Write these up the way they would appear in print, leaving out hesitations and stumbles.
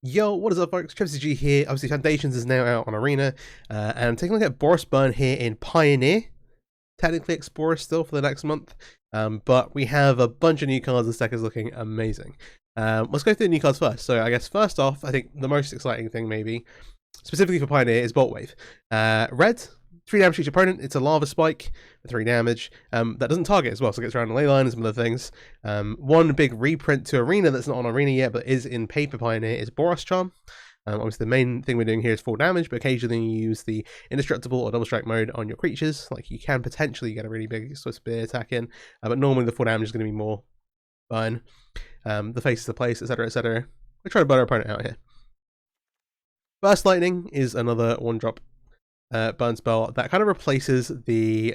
Yo, what is up folks, MTG here. Obviously Foundations is now out on Arena, and I'm taking a look at Boros Burn here in Pioneer. Technically Explorer still for the next month, but we have a bunch of new cards. This deck is looking amazing. Let's go through the new cards first. So I guess first off, I think the most exciting thing maybe, specifically for Pioneer, is Boltwave. Red, 3 damage to each opponent. It's a lava spike for 3 damage. That doesn't target as well, so it gets around the ley line and some other things. One big reprint to Arena that's not on Arena yet, but is in paper Pioneer, is Boros Charm. Obviously, the main thing we're doing here is 4 damage, but occasionally you use the indestructible or double strike mode on your creatures. Like, you can potentially get a really big Swiss Spear attack in, but normally the 4 damage is going to be more burn. The face of the place, etc., etc. We're trying to burn our opponent out here. Burst Lightning is another 1-drop burn spell that kind of replaces the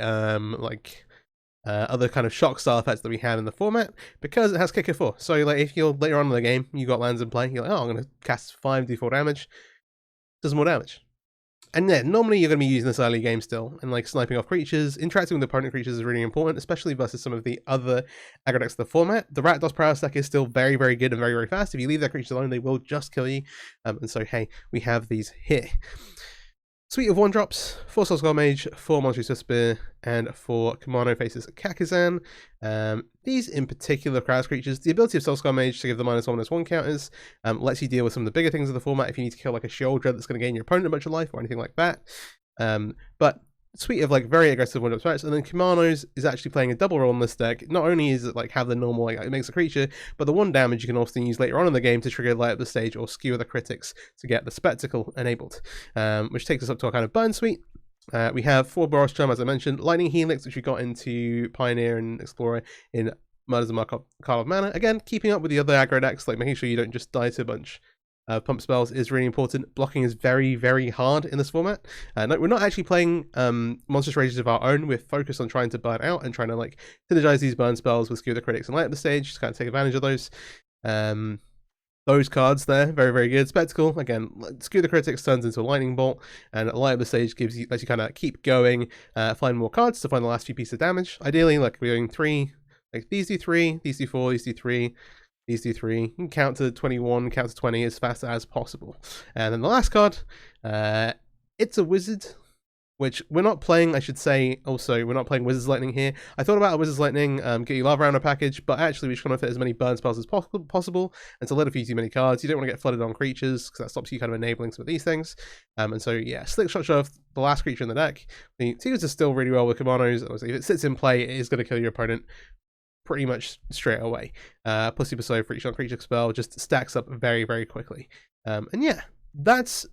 other kind of shock style effects that we have in the format, because it has kicker 4. So like, if you're later on in the game, you got lands in play, you're like, oh, I'm going to cast 5d4 damage, does more damage. And then normally you're going to be using this early game still, and like sniping off creatures. Interacting with opponent creatures is really important, especially versus some of the other aggro decks of the format. The Rakdos Prowess deck is still very, very good and very, very fast. If you leave their creatures alone, they will just kill you. And so, hey, we have these here. Suite of 1-drops, 4 Soul Skull Mage, 4 Monstrous Swift Spear, and 4 Kimono Faces Kakazan. These in particular Kraus creatures, the ability of Soul Skull Mage to give the -1/-1 counters lets you deal with some of the bigger things of the format if you need to kill like a Shieldred that's going to gain your opponent a bunch of life or anything like that. But suite of like very aggressive 1-drop threats, and then Kimonos is actually playing a double role in this deck. Not only is it like have the normal like it makes a creature, but the 1 damage you can also use later on in the game to trigger light up the stage or skewer the critics to get the spectacle enabled, which takes us up to our kind of burn suite. We have 4 Boros Charm, as I mentioned, Lightning Helix, which we got into Pioneer and Explorer in Murders and Call of Mana. Again, keeping up with the other aggro decks, like making sure you don't just die to a bunch pump spells is really important. Blocking is very, very hard in this format. No, we're not actually playing Monstrous Rages of our own. We're focused on trying to burn out and trying to like synergize these burn spells with Skew the Critics and light up the stage to kind of take advantage of those. Those cards there, very, very good. Spectacle, again, Skew the Critics turns into a lightning bolt, and light up the stage lets you kind of keep going, find more cards to find the last few pieces of damage. Ideally, like we're doing 3, like these do 3, these do 4, these do 3. These do 3. You can count to 21, count to 20 as fast as possible. And then the last card, it's a wizard, which we're not playing, I should say, also, we're not playing Wizard's Lightning here. I thought about a Wizard's Lightning, get you Lava Rounder package, but actually we just want to fit as many burn spells as possible, and to let a few too many cards. You don't want to get flooded on creatures, because that stops you kind of enabling some of these things. And so, yeah, Slick Shot Shove, the last creature in the deck. The Tigers are still really well with Kimonos. Obviously, if it sits in play, it is going to kill your opponent pretty much straight away. Pussy Bestow for each creature spell just stacks up very, very quickly. And yeah, that's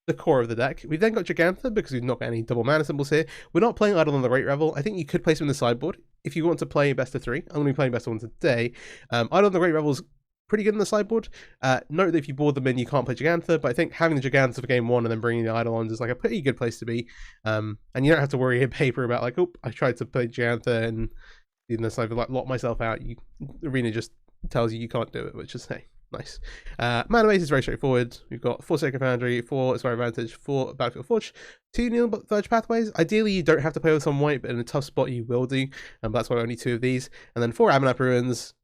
the core of the deck. We've then got Gigantha because we've not got any double mana symbols here. We're not playing Idol on the Great Revel. I think you could place them in the sideboard if you want to play best of 3. I'm going to be playing best of 1 today. Idol on the Great Revel is pretty good in the sideboard. Note that if you board them in, you can't play Gigantha, but I think having the Gigantha for game 1 and then bringing the Eidolons is like a pretty good place to be. And you don't have to worry in paper about like, oh, I tried to play Gigantha and unless I've like locked myself out, Arena just tells you can't do it, which is hey, nice. Mana base is very straightforward. We've got 4 Sacred Foundry, 4 Inspire Advantage, 4 Battlefield Forge, 2 Neil Verge Pathways. Ideally, you don't have to play with some white, but in a tough spot you will do, and that's why only 2 of these. And then 4 Amenap Ruins,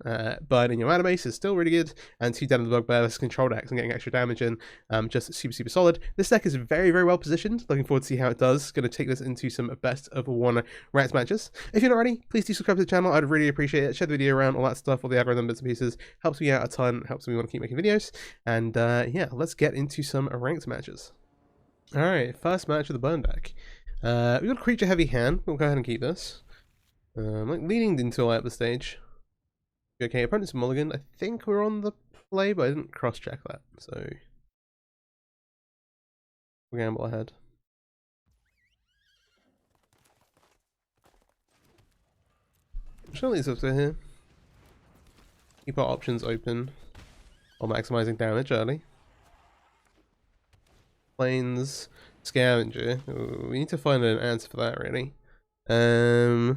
burn in your mana base is still really good, and 2 Den of the Bugbear versus control decks and getting extra damage in, just super, super solid. This deck is very, very well positioned. Looking forward to see how it does. Going to take this into some best of 1 Rats matches. If you're not already, please do subscribe to the channel. I'd really appreciate it. Share the video around, all that stuff, all the algorithm bits and pieces. Helps me out a ton. Helps me want to keep making videos. And yeah, let's get into some ranked matches. Alright, first match of the burn deck. We've got a creature heavy hand. We'll go ahead and keep this. Like leaning into light up the stage. Okay, opponent's mulligan. I think we're on the play, but I didn't cross check that, so we'll gamble ahead. Surely it's up to here. Keep our options open while maximizing damage early. Plains Scavenger. Ooh, we need to find an answer for that, really. I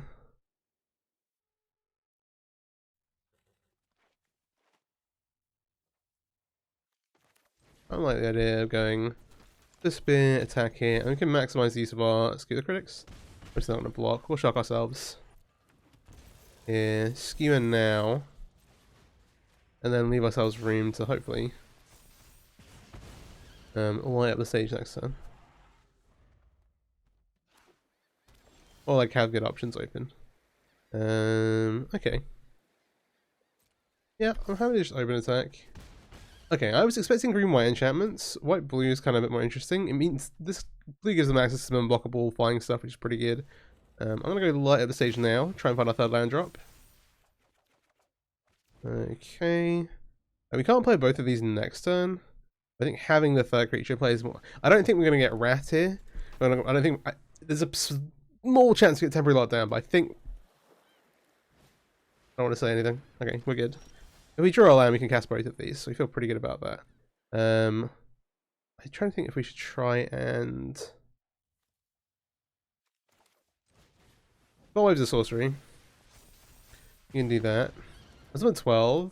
like the idea of going this spear, attack here, and we can maximize the use of our Skew the Critics. We're still not going to block. We'll shock ourselves. Yeah, skewer now. And then leave ourselves room to hopefully Light up the stage next turn. Or like have good options open. Okay. Yeah, I'm happy to just open attack. Okay, I was expecting green-white enchantments. White-blue is kind of a bit more interesting. It means this blue gives them access to some unblockable flying stuff, which is pretty good. I'm gonna go light up the stage now, try and find our third land drop. Okay. And we can't play both of these next turn. I think having the third creature plays more. I don't think we're gonna get rat here. I don't think there's a small chance to get temporary lockdown, but I think I don't want to say anything. Okay, we're good. If we draw a land, we can cast both of these, so we feel pretty good about that. I'm trying to think if we should try and... Boltwave's a sorcery. You can do that. That's about 12.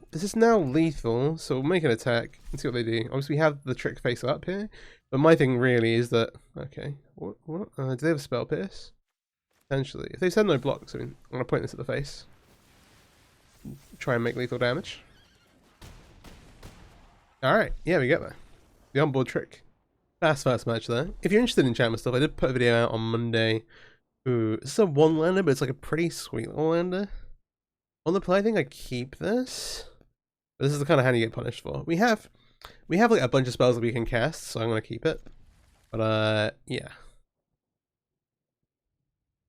This is now lethal, so we'll make an attack and see what they do. Obviously, we have the trick face up here, but my thing really is that... Okay, what do they have a spell pierce? Potentially. If they said no blocks, I mean, I'm going to point this at the face. Try and make lethal damage. Alright, yeah, we get there. The onboard trick. Fast match there. If you're interested in enchantment stuff, I did put a video out on Monday. Ooh, this is a one-lander, but it's like a pretty sweet little lander. On the play, I think I keep this. But this is the kind of hand you get punished for. We have like a bunch of spells that we can cast, so I'm going to keep it. But, yeah.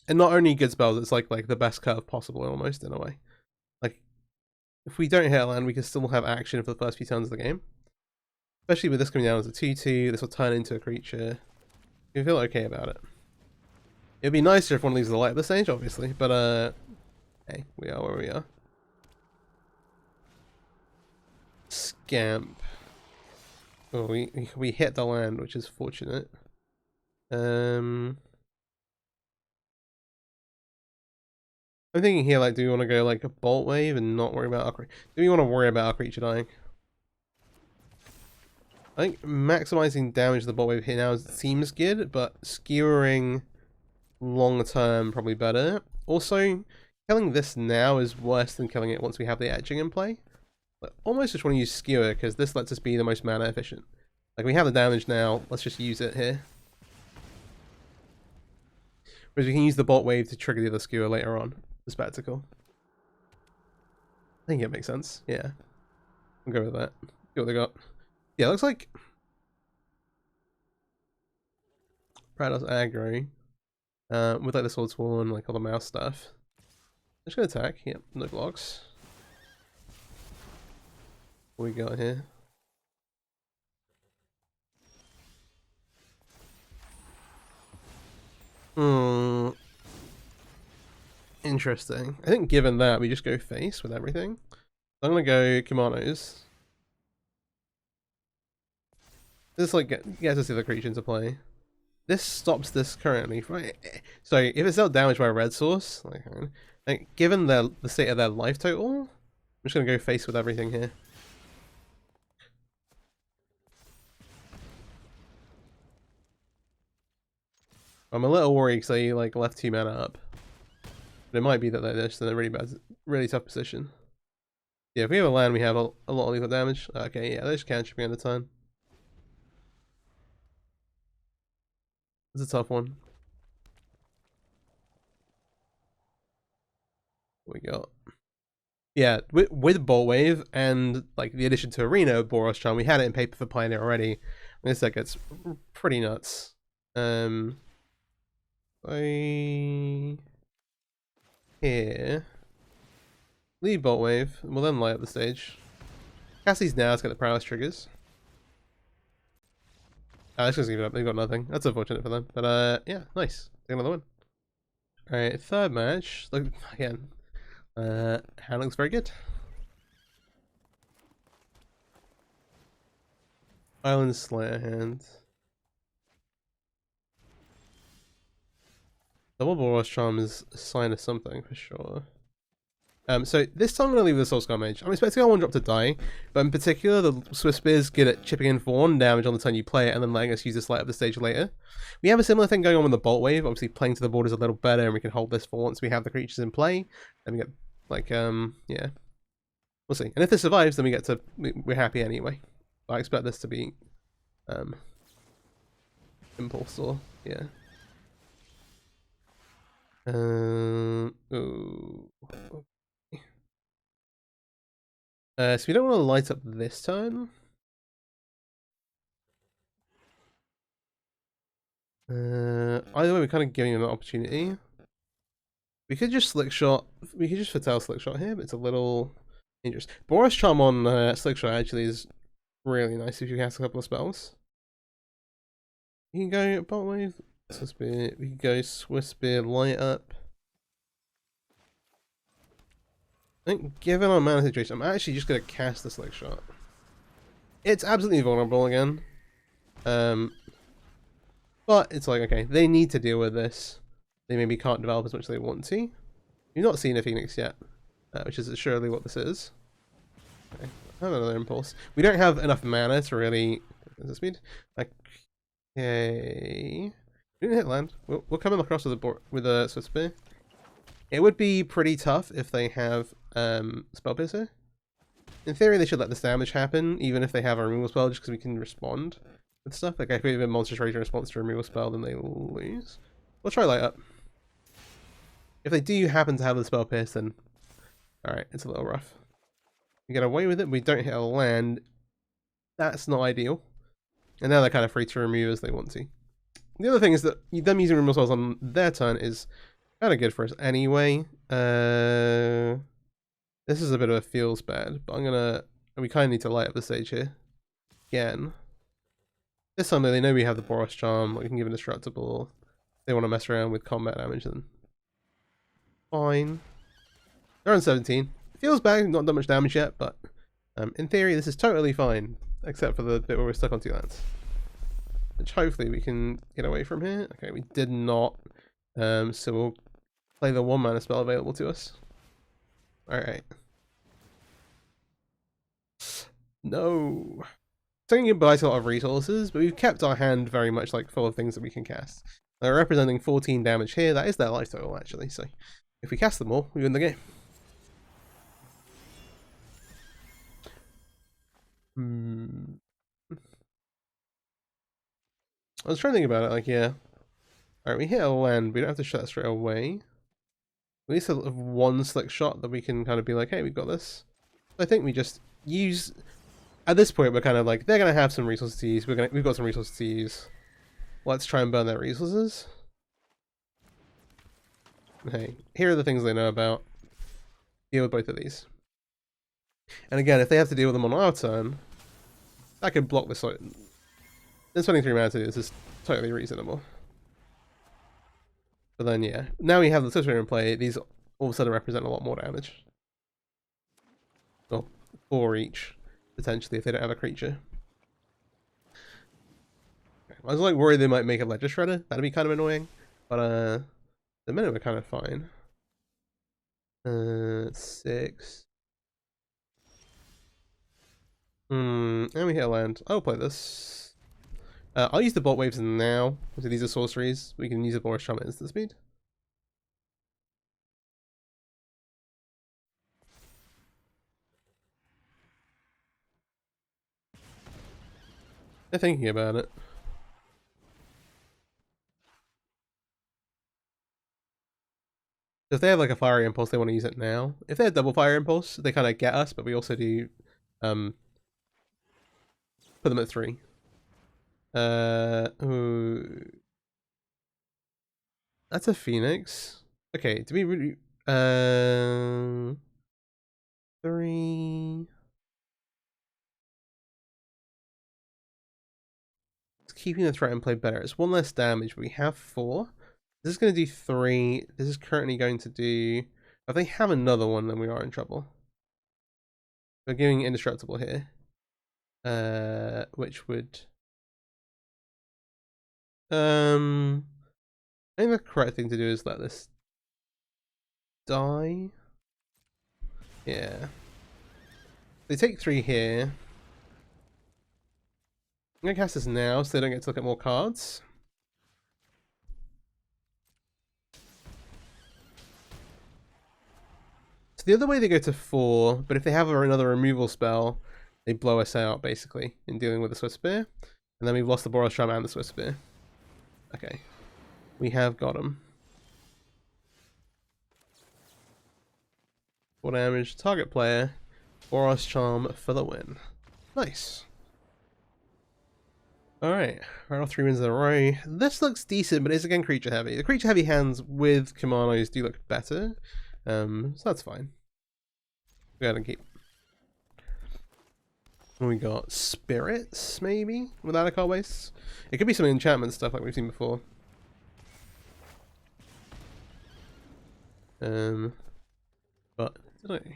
And not only good spells, it's like the best curve possible, almost, in a way. Like, if we don't hit a land, we can still have action for the first few turns of the game. Especially with this coming down as a 2/2, this will turn into a creature. You feel okay about it. It'd be nicer if one leaves the light of the stage, obviously, but hey, we are where we are. Scamp. Oh, we hit the land, which is fortunate. I'm thinking here, like, do we want to go like a Boltwave and not worry about our creature? Do we want to worry about our creature dying? I think maximizing damage to the Boltwave here now seems good, but skewering long term probably better. Also, killing this now is worse than killing it once we have the etching in play. But almost just want to use skewer because this lets us be the most mana efficient. Like, we have the damage now, let's just use it here. Whereas we can use the Boltwave to trigger the other skewer later on. The spectacle. I think it makes sense. Yeah. I'll go with that. See what they got. Yeah, it looks like Prados aggro. With like the Sword Sworn, like all the mouse stuff. I'm just gonna attack. Yep, no blocks. What we got here? Interesting. I think given that, we just go face with everything. I'm gonna go Kimonos. This like gets us the other creature into play. This stops this currently, right? So if it's not damaged by a red source, like given the state of their life total, I'm just gonna go face with everything here. I'm a little worried because they like left 2 mana up. But it might be that they're just in a really tough position. Yeah, if we have a land, we have a lot of lethal damage. Okay, yeah, they just can't trip me at a time. It's a tough one. What we got? Yeah, with Boltwave and like the addition to Arena of Boros Charm, we had it in paper for Pioneer already. This deck gets pretty nuts. Here. Leave Boltwave, and we'll then light up the stage. Cast these now to get the prowess triggers. Let's just give it up, they've got nothing. That's unfortunate for them. But yeah, nice. Take another one. Alright, third match. Look again. Hand looks very good. Island Slayer hand. Double Boros Charm is a sign of something for sure. So this time I'm going to leave the Soul Scar Mage. I'm expecting our 1-drop to die, but in particular the Swift Spear is good at chipping in for 1 damage on the turn you play it and then letting us use this light up the stage later. We have a similar thing going on with the Boltwave. Obviously playing to the board is a little better and we can hold this for once we have the creatures in play. Then we get like, yeah. We'll see. And if this survives, then we're happy anyway. I expect this to be impulse or yeah. Oh. Okay. So we don't want to light up this turn. Either way, we're kind of giving him an opportunity. We could just slick shot. We could just foretell slick shot here, but it's a little dangerous. Boros Charm on slick shot actually is really nice if you cast a couple of spells. You can go Boltwave, Swiss Spear. We can go Swiss Spear, light up. I think given our mana situation, I'm actually just gonna cast the slick shot. It's absolutely vulnerable again. But it's like, okay, they need to deal with this. They maybe can't develop as much as they want to. You've not seen a Phoenix yet, which is surely what this is. Okay, I have another impulse. We don't have enough mana to really... Is it speed? Okay... We didn't hit land. We'll come in across with a Swiss Spear. It would be pretty tough if they have Spell Piercer. In theory, they should let this damage happen, even if they have a removal spell, just because we can respond with stuff. Like, if we have a Monstrous Rage in response to a removal spell, then they lose. We'll try light up. If they do happen to have the Spell Pierce, then... Alright, it's a little rough. We get away with it, we don't hit a land. That's not ideal. And now they're kind of free to remove as they want to. The other thing is that them using removal spells on their turn is kind of good for us anyway. This is a bit of a feels bad, but I'm gonna... We kind of need to light up the stage here. Again. This time they know we have the Boros Charm, we can give indestructible. They want to mess around with combat damage, then fine. They're on 17. It feels bad, not done much damage yet, but in theory this is totally fine, except for the bit where we're stuck on 2 lands. Which hopefully we can get away from here. Okay, we did not. So we'll play the 1 mana spell available to us. Alright. No. Saying goodbye to a lot of resources, but we've kept our hand very much like full of things that we can cast. They're representing 14 damage here. That is their life total actually, so if we cast them all, we win the game. I was trying to think about it, like, yeah. Alright, we hit a land, we don't have to shut it straight away. We need to have 1 slick shot that we can kind of be like, hey, we've got this. I think we just use... At this point, we're kind of like, they're going to have some resources to use, we've got some resources to use. Let's try and burn their resources. Hey, here are the things they know about. Deal with both of these. And again, if they have to deal with them on our turn, that could block this. Then spending 3 mana to do this is totally reasonable. But then, yeah, now we have the Swiss Spear in play, these all of a sudden represent a lot more damage. Well, 4 each, potentially, if they don't have a creature. I was like worried they might make a Ledger Shredder. That'd be kind of annoying. But the minute we're kind of fine. 6. And we hit a land. I'll play this. I'll use the Bolt Waves now. So these are sorceries. We can use the Boros Charm at instant speed. They're thinking about it. If they have like a Fire Impulse, they want to use it now. If they have double Fire Impulse, they kind of get us, but we also do put them at 3. Ooh. That's a Phoenix. Okay, do we really 3. It's keeping the threat in play better. It's 1 less damage, but we have 4. This is going to do 3. This is currently going to do... If they have another one, then we are in trouble. We're giving indestructible here. Which would... I think the correct thing to do is let this die. Yeah. They take 3 here. I'm going to cast this now so they don't get to look at more cards. The other way they go to 4, but if they have another removal spell, they blow us out basically in dealing with the Swift Spear. And then we've lost the Boros Charm and the Swift Spear. Okay. We have got him. 4 damage, target player, Boros Charm for the win. Nice. Alright, right off 3 wins in a row. This looks decent, but it's again creature heavy. The creature heavy hands with Kimonos do look better. So that's fine. Go ahead and keep. We got spirits, maybe, without a card waste. It could be some enchantment stuff like we've seen before. But I don't know.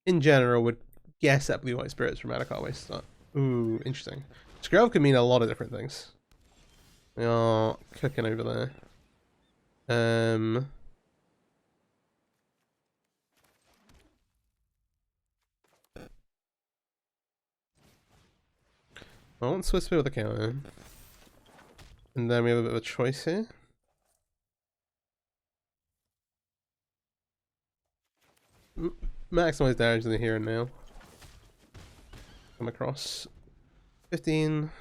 In general, would guess that blue-white spirits from out of card waste. Ooh, interesting. Screll can mean a lot of different things. We are cooking over there. I want Swiss Spear with a counter. And then we have a bit of a choice here. Maximize damage in the here and now. Come across. 15.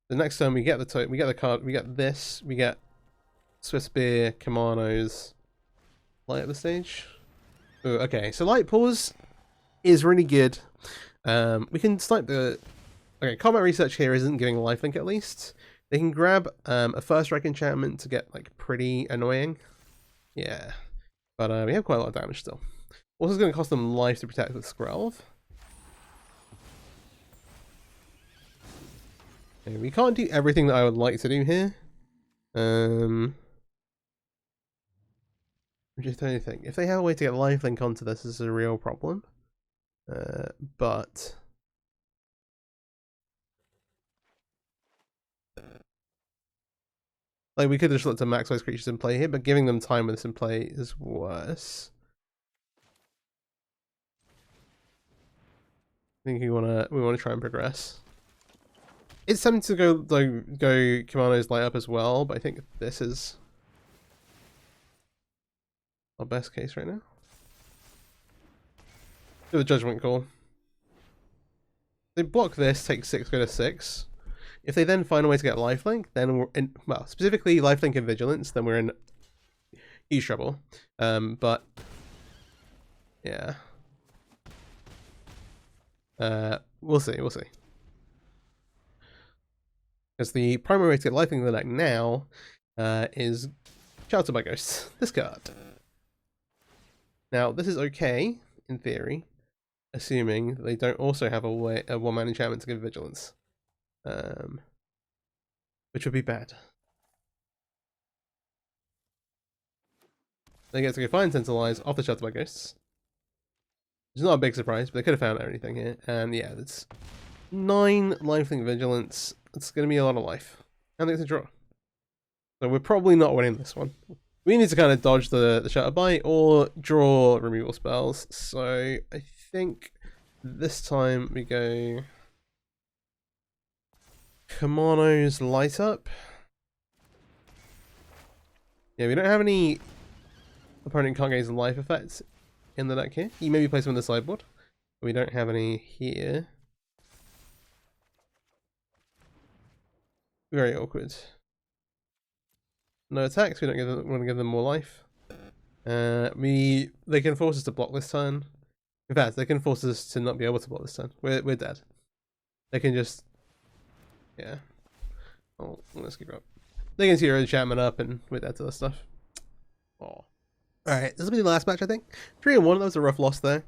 The next turn we get the card, we get this, we get Swiss Spear, Kimonos. Light up the stage. Ooh, okay, so Light Pause is really good. We can snipe the... Okay, combat research here isn't giving lifelink at least. They can grab a first strike enchantment to get like pretty annoying. Yeah. But we have quite a lot of damage still. Also, it's going to cost them life to protect with Skrelv. Okay, we can't do everything that I would like to do here. I'm just trying to think. If they have a way to get lifelink onto this, this is a real problem. But... Like, we could just look to maximize creatures in play here, but giving them time with this in play is worse. I think we wanna try and progress. It's tempting to go Kimono's light up as well, but I think this is our best case right now. Do the judgment call. They block this, take 6, go to 6. If they then find a way to get lifelink, then we're in, well, specifically lifelink and vigilance, then we're in huge trouble. But yeah, we'll see. Because the primary way to get lifelink in the deck now is Sheltered by Ghosts. This card. Now this is okay in theory, assuming they don't also have a 1-mana enchantment to give vigilance. Which would be bad. They get to go find Centralize off the Shelter by Ghosts. It's not a big surprise, but they could have found anything here. And yeah, that's 9 lifelink vigilance. It's going to be a lot of life. And it's a draw. So we're probably not winning this one. We need to kind of dodge the Shelter by or draw removal spells. So I think this time we go... Kimono's light up. Yeah, we don't have any opponent can't gain life effects in the deck here. You maybe place them on the sideboard, but we don't have any here. Very awkward. No attacks. We don't want to give them more life. They can force us to block this turn. In fact, they can force us to not be able to block this turn. We're dead. They can just. Yeah. Oh, let's keep up. They can see your enchantment up and with that other stuff. Oh. Alright, this will be the last match, I think. 3-1, that was a rough loss there.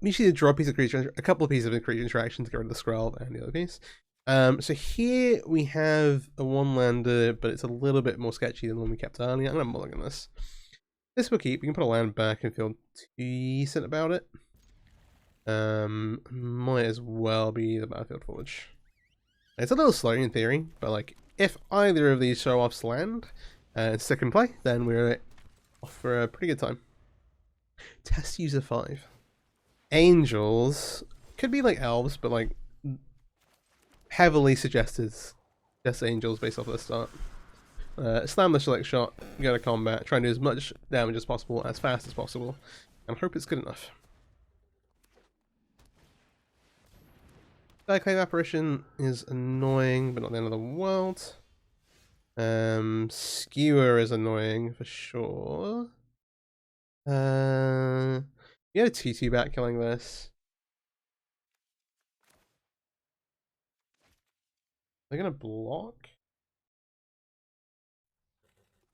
Usually you draw a piece of creature, a couple of pieces of creature interaction to get rid of the scroll and the other piece. So here we have a 1-lander, but it's a little bit more sketchy than the one we kept earlier. I'm going to mulligan this. This we'll keep. We can put a land back and feel decent about it. Might as well be the Battlefield Forge. It's a little slow in theory, but like if either of these show-offs land and stick in play, then we're off for a pretty good time. Test user 5. Angels could be like elves, but like heavily suggested just angels based off of the start. Slam the select shot, go to combat, try and do as much damage as possible, as fast as possible, and hope it's good enough. Backclave apparition is annoying, but not the end of the world. Skewer is annoying for sure. Yeah, TT back killing this. They're gonna block.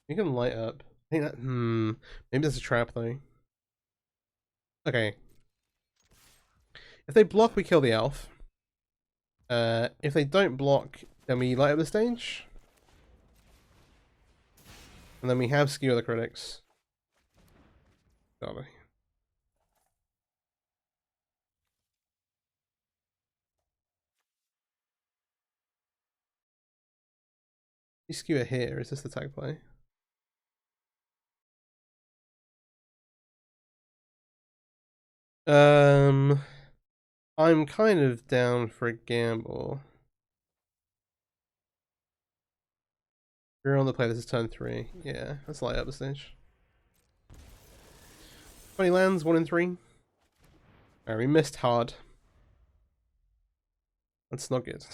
You can light up. I think that. Maybe that's a trap though. Okay. If they block, we kill the elf. If they don't block, then we light up the stage. And then we have skewer the critics. Got it. You skewer here, is this the tag play? I'm kind of down for a gamble. We're on the play, this is turn 3. Yeah, let's light up the stage. 20 lands, 1 in 3. Alright, we missed hard. That's not good.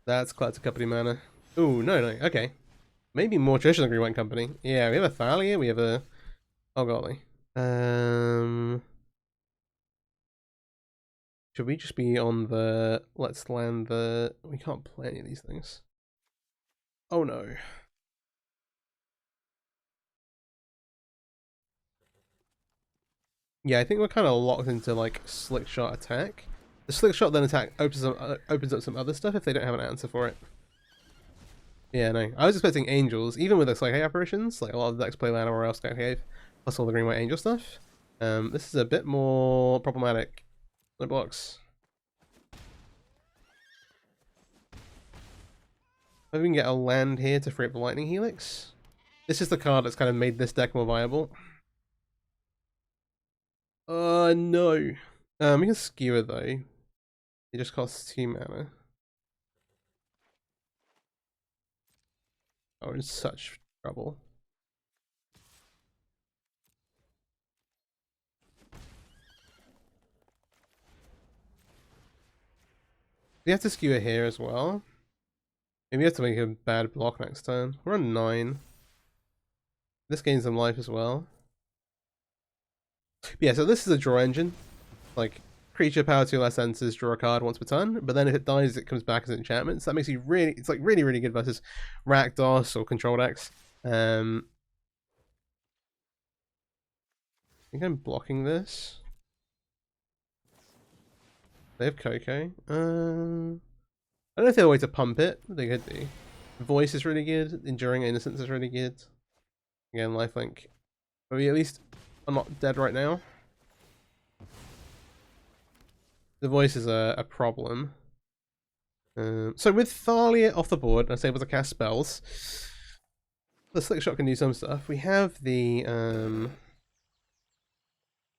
That's Collector Company mana. Ooh, no, okay. Maybe more traditional Green White Company. Yeah, we have a Thalia, we have a... Oh golly. Should we just be on the... Let's land the... We can't play any of these things. Oh no. Yeah, I think we're kind of locked into like Slick Shot attack. The Slick Shot then attack opens up some other stuff if they don't have an answer for it. Yeah, no. I was expecting angels, even with the Psychic apparitions, like a lot of the decks play Lana or else Cave, plus all the green white angel stuff. This is a bit more problematic. No blocks. Maybe we can get a land here to free up the Lightning Helix. This is the card that's kind of made this deck more viable. No. We can skewer though. It just costs 2 mana. Oh, we're in such trouble. We have to skewer here as well. Maybe we have to make a bad block next turn. We're on 9. This gains some life as well. But yeah, so this is a draw engine. Like, creature power 2 less enters, draw a card once per turn, but then if it dies, it comes back as an enchantment. So that makes you really, it's like really, really good versus Rakdos or control decks. I think I'm blocking this. They have Coco. I don't know if they have a way to pump it. They could do. Voice is really good. Enduring Innocence is really good. Again, lifelink. But we at least are not dead right now. The voice is a problem. So with Thalia off the board, and I was able to cast spells, the Slick Shot can do some stuff. We have the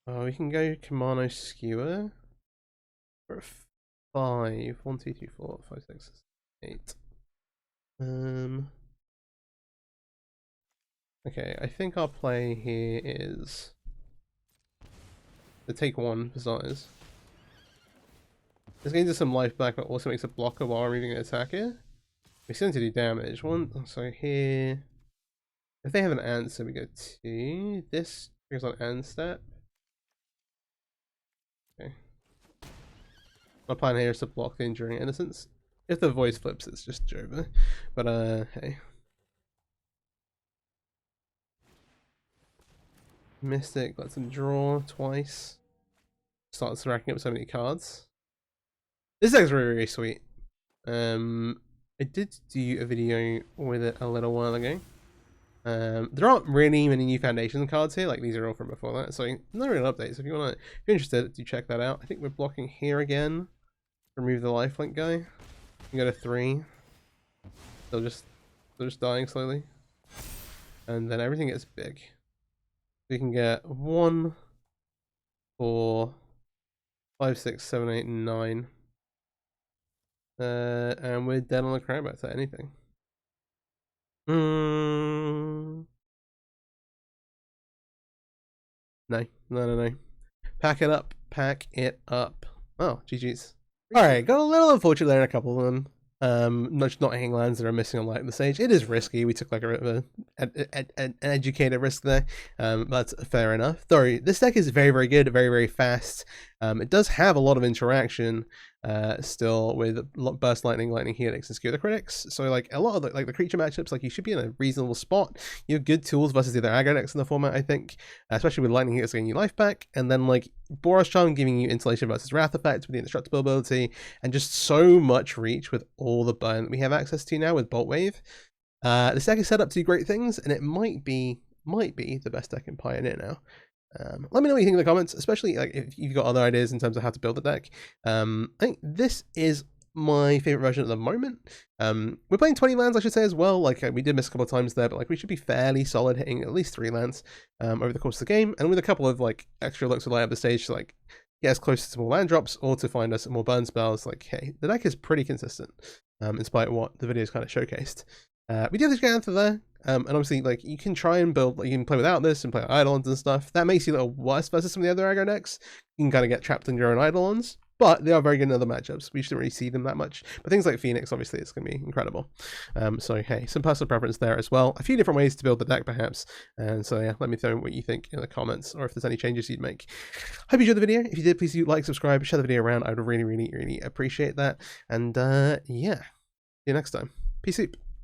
oh, we can go Kamano Skewer for a 5. 1, 2, 3, 4, 5, 6, 8. Okay, I think our play here is to take 1 for starters. This gains us some life back, but also makes a blocker while removing an attacker. We still need to do damage. So here, if they have an answer, we go 2. This triggers on end step. Okay. My plan here is to block the Enduring Innocence. If the voice flips, it's just Jova. But hey. Mystic lets him draw twice. Starts racking up so many cards. This deck's really, really sweet. I did do a video with it a little while ago. There aren't really many new Foundation cards here, like these are all from before that, so no real updates. If you're interested, do check that out. I think we're blocking here again. Remove the lifelink guy. You can go to 3. They're just dying slowly. And then everything gets big. We can get 1, 4, 5, 6, 7, 8, 9. And we're dead on the crab to anything. No. Pack it up. Pack it up. Oh, GG's. Alright, got a little unfortunate there in a couple of them. Not hitting lands that are missing on like the stage. It is risky. We took like an educated risk there. That's fair enough. Though this deck is very, very good, very, very fast. It does have a lot of interaction still with Burst Lightning, Lightning Helix, and Skewer the Critics. So like a lot of the creature matchups, like you should be in a reasonable spot. You have good tools versus the other aggro decks in the format, I think, especially with Lightning Helix getting you life back, and then like Boros Charm giving you insulation versus wrath effects with the indestructible ability, and just so much reach with all the burn that we have access to now with Boltwave. This deck is set up to do great things, and it might be the best deck in Pioneer now. Let me know what you think in the comments, especially like if you've got other ideas in terms of how to build the deck. I think this is my favorite version at the moment. We're playing 20 lands, I should say, as well. Like we did miss a couple of times there, but like we should be fairly solid hitting at least 3 lands over the course of the game, and with a couple of like extra looks to light up the stage to like get us closer to more land drops or to find us more burn spells. Like, hey, the deck is pretty consistent, in spite of what the video's kind of showcased. We do have this Ganther there, and obviously, like, you can try and build, like, you can play without this and play Eidolons and stuff. That makes you a little worse versus some of the other aggro decks. You can kind of get trapped in your own Eidolons, but they are very good in other matchups. We shouldn't really see them that much. But things like Phoenix, obviously, it's going to be incredible. So, hey, some personal preference there as well. A few different ways to build the deck, perhaps. And so, yeah, let me know what you think in the comments, or if there's any changes you'd make. Hope you enjoyed the video. If you did, please do like, subscribe, share the video around. I would really, really, really appreciate that. And, yeah, see you next time. Peace out.